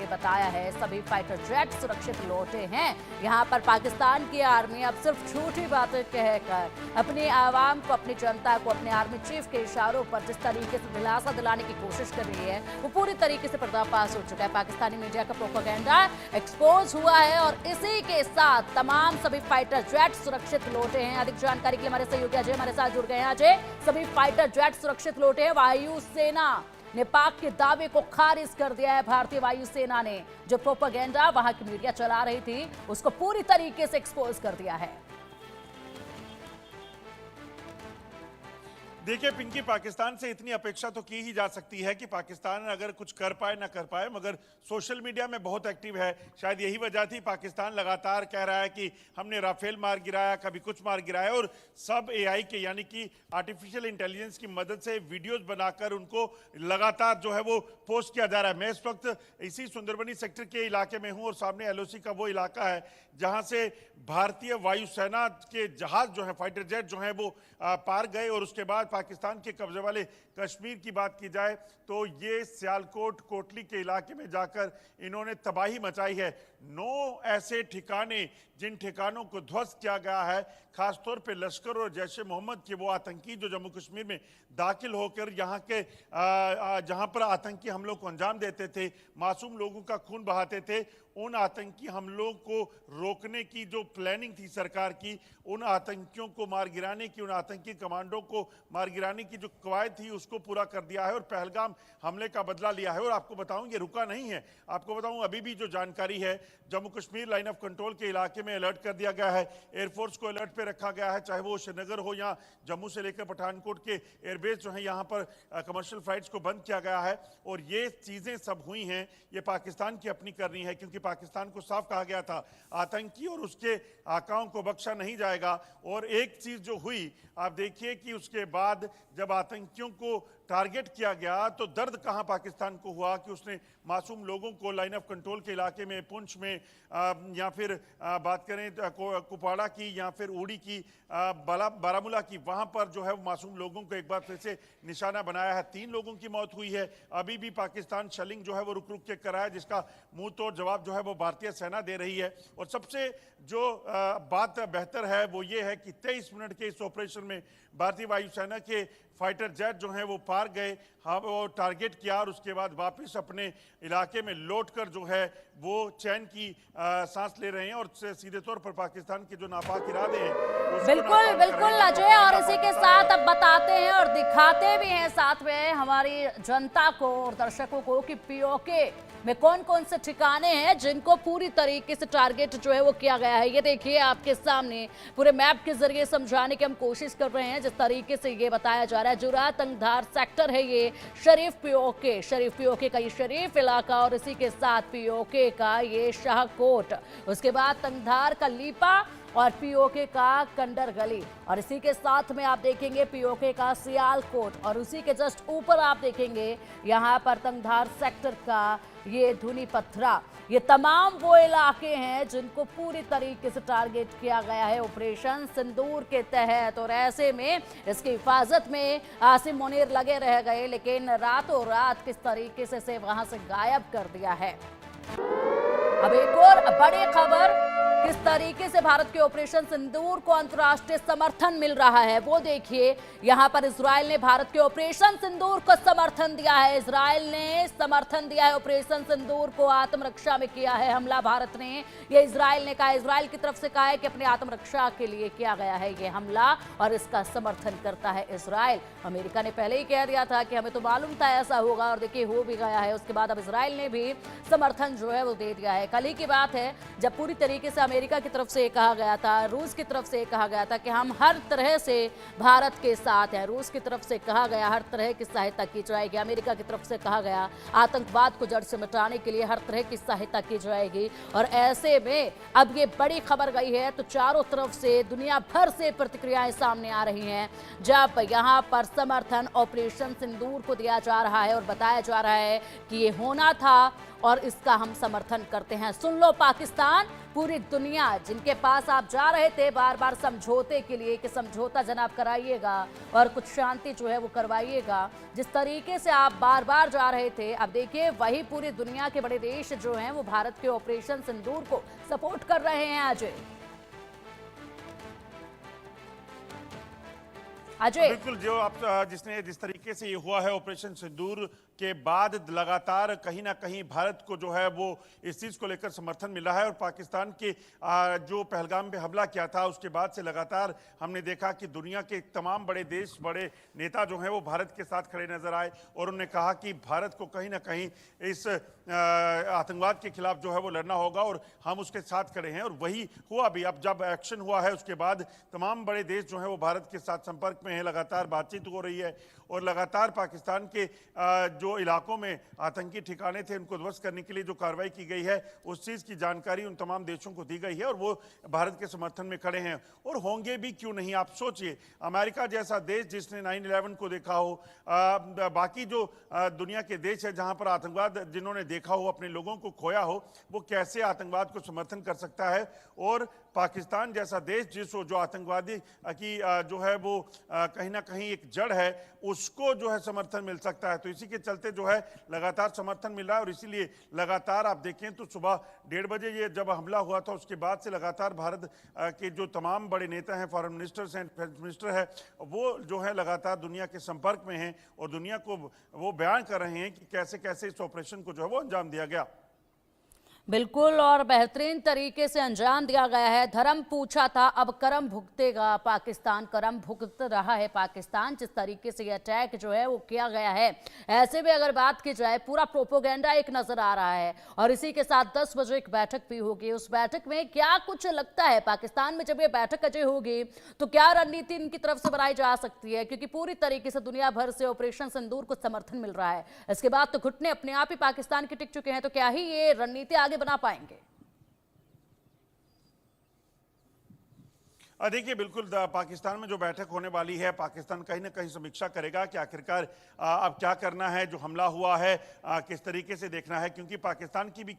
बताया है सभी फाइटर जेट सुरक्षित लौटे हैं। यहाँ पर पाकिस्तान की आर्मी अब सिर्फ झूठी बातें कहकर अपनी आवाम को, अपनी जनता को अपने आर्मी चीफ के इशारों पर जिस तरीके से दिलासा दिलाने की कोशिश कर रही है वो पूरी तरीके से पर्दाफाश हो चुका है। पाकिस्तानी मीडिया का प्रोपेगेंडा एक्सपोज हुआ है और इसी के साथ तमाम सभी फाइटर जेट सुरक्षित लौटे हैं। अधिक जानकारी के लिए हमारे सहयोगी अजय हमारे साथ जुड़ गए हैं। अजय, सभी फाइटर जेट सुरक्षित लौटे हैं। वायुसेना ने पाक के दावे को खारिज कर दिया है। भारतीय वायुसेना ने जो प्रोपेगेंडा वहां की मीडिया चला रही थी उसको पूरी तरीके से एक्सपोज कर दिया है। देखिए पिंकी, पाकिस्तान से इतनी अपेक्षा तो की ही जा सकती है कि पाकिस्तान अगर कुछ कर पाए ना कर पाए, मगर सोशल मीडिया में बहुत एक्टिव है। शायद यही वजह थी। पाकिस्तान लगातार कह रहा है कि हमने राफेल मार गिराया, कभी कुछ मार गिराया, और सब एआई के यानी कि आर्टिफिशियल इंटेलिजेंस की मदद से वीडियोस बनाकर उनको लगातार जो है वो पोस्ट किया जा रहा है। मैं इस वक्त इसी सुंदरबनी सेक्टर के इलाके में हूँ और सामने एलओसी का वो इलाका है जहाँ से भारतीय वायुसेना के जहाज जो है, फाइटर जेट जो है वो पार गए। और उसके बाद पाकिस्तान के कब्जे वाले कश्मीर की बात की जाए तो ये सियालकोट कोटली के इलाके में जाकर इन्होंने तबाही मचाई है। 9 ऐसे ठिकाने जिन ठिकानों को ध्वस्त किया गया है, खासतौर पे लश्कर और जैश ए मोहम्मद के वो आतंकी जो जम्मू कश्मीर में दाखिल होकर यहाँ के जहाँ पर आतंकी हमलों को अंजाम देते थे, मासूम लोगों का खून बहाते थे, उन आतंकी हमलों को रोकने की जो प्लानिंग थी सरकार की, उन आतंकियों को मार गिराने की, उन आतंकी कमांडो को मार गिराने की जो कवायद थी उसको पूरा कर दिया है और पहलगाम हमले का बदला लिया है। और आपको बताऊं ये रुका नहीं है। आपको बताऊं अभी भी जो जानकारी है, Jammu Kashmir line of control के इलाके में अलर्ट कर दिया गया है। एयरफोर्स को अलर्ट पे रखा गया है, चाहे वो श्रीनगर हो या जम्मू से लेकर पठानकोट के एयरबेस जो है यहाँ पर कमर्शियल फ्लाइट्स को बंद किया गया है। और ये चीज़ें सब हुई हैं, ये पाकिस्तान की अपनी करनी है, क्योंकि पाकिस्तान को साफ कहा गया था आतंकी और उसके आकाओं को बख्शा नहीं जाएगा। और एक चीज़ जो हुई, आप देखिए कि उसके बाद जब आतंकियों को टारगेट किया गया तो दर्द कहां पाकिस्तान को हुआ कि उसने मासूम लोगों को लाइन ऑफ कंट्रोल के इलाके में, पुंछ में या फिर बात करें कुपवाड़ा की या फिर उड़ी की, बारामूला की, वहां पर जो है मासूम लोगों को एक बार फिर से निशाना बनाया है। 3 लोगों की मौत हुई है। अभी भी पाकिस्तान शेलिंग जो है वो रुक रुक के कराया, जिसका मुंह तोड़ जवाब जो है वो भारतीय सेना दे रही है। और सबसे जो बात बेहतर है वो ये है कि 23 मिनट के इस ऑपरेशन में भारतीय वायुसेना के फाइटर जेट जो हैं वो पार गए, हाँ वो टारगेट किया और उसके बाद वापस अपने इलाके में लौटकर जो है वो चैन की सांस ले रहे हैं। और सीधे तौर पर पाकिस्तान के जो नापाक इरादे हैं बिल्कुल बिल्कुल अजय, और इसी के साथ अब बताते हैं और दिखाते भी हैं साथ में हमारी जनता को और दर्शकों को कि पीओके में कौन कौन से ठिकाने हैं जिनको पूरी तरीके से टारगेट जो है वो किया गया है। ये देखिए आपके सामने पूरे मैप के जरिए समझाने की हम कोशिश कर रहे हैं। जिस तरीके से ये बताया जा रहा है, जुरा तंगधार सेक्टर है ये, शरीफ पीओके का ये शरीफ इलाका, और इसी के साथ पीओके का ये शाहकोट, उसके बाद तंगधार का लीपा और पीओके का कंडर गली, और इसी के साथ में आप देखेंगे पीओके का सियालकोट, और उसी के जस्ट ऊपर आप देखेंगे यहाँ पर तंगधार सेक्टर का ये धुनी पत्थरा। ये तमाम वो इलाके हैं जिनको पूरी तरीके से टारगेट किया गया है ऑपरेशन सिंदूर के तहत। और ऐसे में इसकी हिफाजत में आसिम मुनीर लगे रह गए, लेकिन रातों रात किस तरीके से वहां से गायब कर दिया है। अब एक और बड़ी खबर, किस तरीके से भारत के ऑपरेशन सिंदूर को अंतर्राष्ट्रीय समर्थन मिल रहा है वो देखिए। यहां पर इजराइल ने भारत के ऑपरेशन सिंदूर को समर्थन दिया है। इजराइल ने समर्थन दिया है ऑपरेशन सिंदूर को, आत्मरक्षा में किया है हमला भारत ने। ये इजराइल ने कहा, इजराइल की तरफ से कहा है कि अपनी आत्मरक्षा के लिए किया गया है ये हमला और इसका समर्थन करता है इजराइल। अमेरिका ने पहले ही कह दिया था कि हमें तो मालूम था ऐसा होगा, और देखिए हो भी गया है। उसके बाद अब इजराइल ने भी समर्थन जो है वो दे दिया है। कल ही की बात है जब पूरी तरीके से अमेरिका की तरफ से कहा गया था, रूस की तरफ से कहा गया था कि हम हर तरह से भारत के साथ हैं। रूस की तरफ से कहा गया हर तरह की सहायता की जाएगी। अमेरिका की तरफ से कहा गया आतंकवाद को जड़ से मिटाने के लिए हर तरह की सहायता की जाएगी। और ऐसे में अब ये बड़ी खबर गई है तो चारों तरफ से दुनिया भर से प्रतिक्रियाएं सामने आ रही हैं, जब यहाँ पर समर्थन ऑपरेशन सिंदूर को दिया जा रहा है और बताया जा रहा है कि ये होना था और इसका हम समर्थन करते हैं। सुन लो पाकिस्तान, पूरी दुनिया जिनके पास आप जा रहे थे बार बार समझौते के लिए कि समझौता जनाब कराइएगा और कुछ शांति जो है वो करवाइएगा, जिस तरीके से आप बार बार जा रहे थे, अब देखिए वही पूरी दुनिया के बड़े देश जो हैं वो भारत के ऑपरेशन सिंदूर को सपोर्ट कर रहे हैं। अजय बिल्कुल, जो आप जिस तरीके से ये हुआ है ऑपरेशन सिंदूर के बाद, लगातार कहीं ना कहीं भारत को जो है वो इस चीज को लेकर समर्थन मिला है। और पाकिस्तान के जो पहलगाम पे हमला किया था उसके बाद से लगातार हमने देखा कि दुनिया के तमाम बड़े देश, बड़े नेता जो हैं वो भारत के साथ खड़े नजर आए और उन्होंने कहा कि भारत को कहीं ना कहीं इस आतंकवाद के खिलाफ जो है वो लड़ना होगा और हम उसके साथ खड़े हैं। और वही हुआ भी। अब जब एक्शन हुआ है उसके बाद तमाम बड़े देश जो हैं वो भारत के साथ संपर्क में हैं, लगातार बातचीत हो रही है और लगातार पाकिस्तान के जो इलाकों में आतंकी ठिकाने थे उनको ध्वस्त करने के लिए जो कार्रवाई की गई है उस चीज़ की जानकारी उन तमाम देशों को दी गई है और वो भारत के समर्थन में खड़े हैं और होंगे भी, क्यों नहीं। आप सोचिए, अमेरिका जैसा देश जिसने 9/11 को देखा हो, बाकी जो दुनिया के देश है जहां पर आतंकवाद जिन्होंने देखा हो, अपने लोगों को खोया हो, वो कैसे आतंकवाद को समर्थन कर सकता है। और पाकिस्तान जैसा देश जो आतंकवादी की जो है वो कहीं ना कहीं एक जड़ है, उसको जो है समर्थन मिल सकता है। तो इसी के चलते जो है लगातार समर्थन मिल रहा है और इसीलिए लगातार आप देखें तो सुबह 1:30 बजे ये जब हमला हुआ था उसके बाद से लगातार भारत के जो तमाम बड़े नेता हैं, फॉरेन मिनिस्टर्स हैं, डिफेंस मिनिस्टर है, वो जो है लगातार दुनिया के संपर्क में हैं और दुनिया को वो बयान कर रहे हैं कि कैसे कैसे इस ऑपरेशन को जो है वो अंजाम दिया गया। बिल्कुल, और बेहतरीन तरीके से अंजाम दिया गया है। धर्म पूछा था, अब कर्म भुगतेगा पाकिस्तान, कर्म भुगत रहा है पाकिस्तान। जिस तरीके से ये अटैक जो है वो किया गया है, ऐसे में अगर बात की जाए पूरा प्रोपोगेंडा एक नजर आ रहा है। और इसी के साथ 10 बजे एक बैठक भी होगी। उस बैठक में क्या कुछ लगता है पाकिस्तान में जब ये बैठक अजय होगी तो क्या रणनीति इनकी तरफ से बनाई जा सकती है, क्योंकि पूरी तरीके से दुनिया भर से ऑपरेशन सिंदूर को समर्थन मिल रहा है। इसके बाद तो घुटने अपने आप ही पाकिस्तान के टिक चुके हैं, तो क्या ही ये रणनीति आगे बना पाएंगे? देखिए, बिल्कुल पाकिस्तान में जो बैठक होने वाली है, पाकिस्तान कहीं ना कहीं समीक्षा करेगा कि आखिरकार अब क्या करना है, जो हमला हुआ है किस तरीके से देखना है, क्योंकि पाकिस्तान की भी